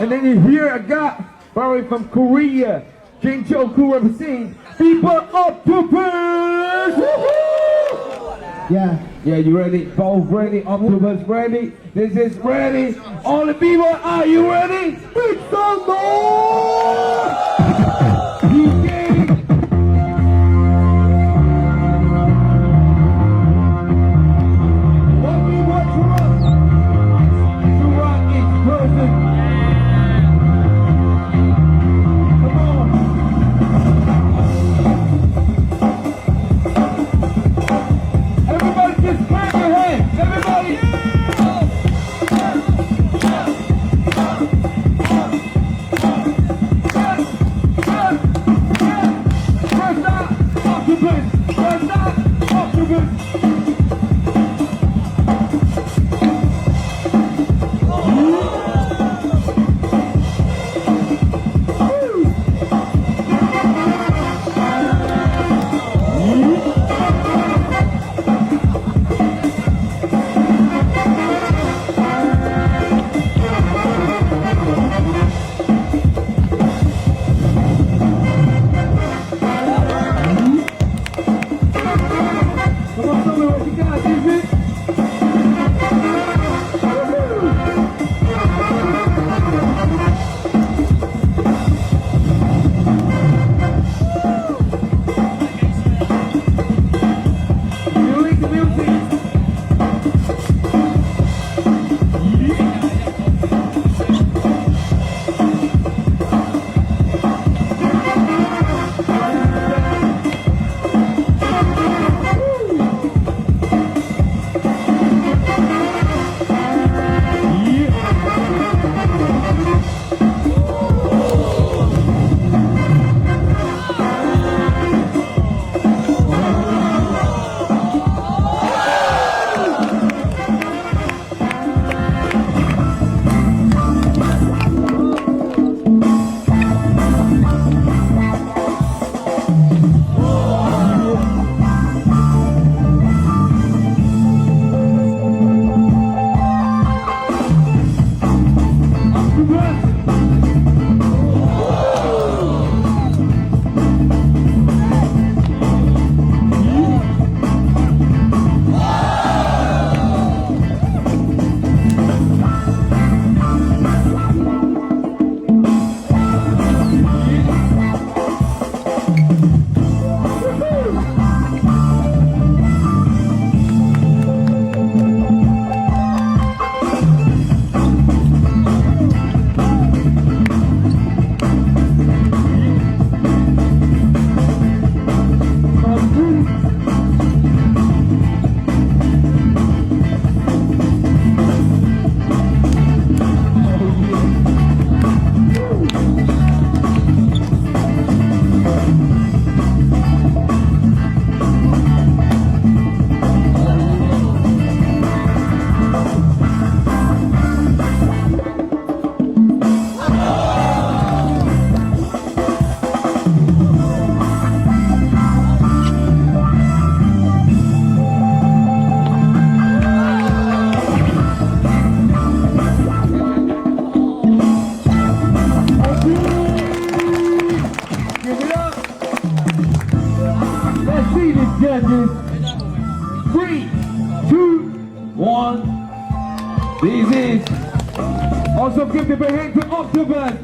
And then here I got, probably from Korea, Jingchoku representing People Octopus! Yeah, you ready? Both ready? Octopus ready? This is ready? All the people, are you ready? Make some noise! Judges, 3, 2, 1. This is also give the big hand to Octopus.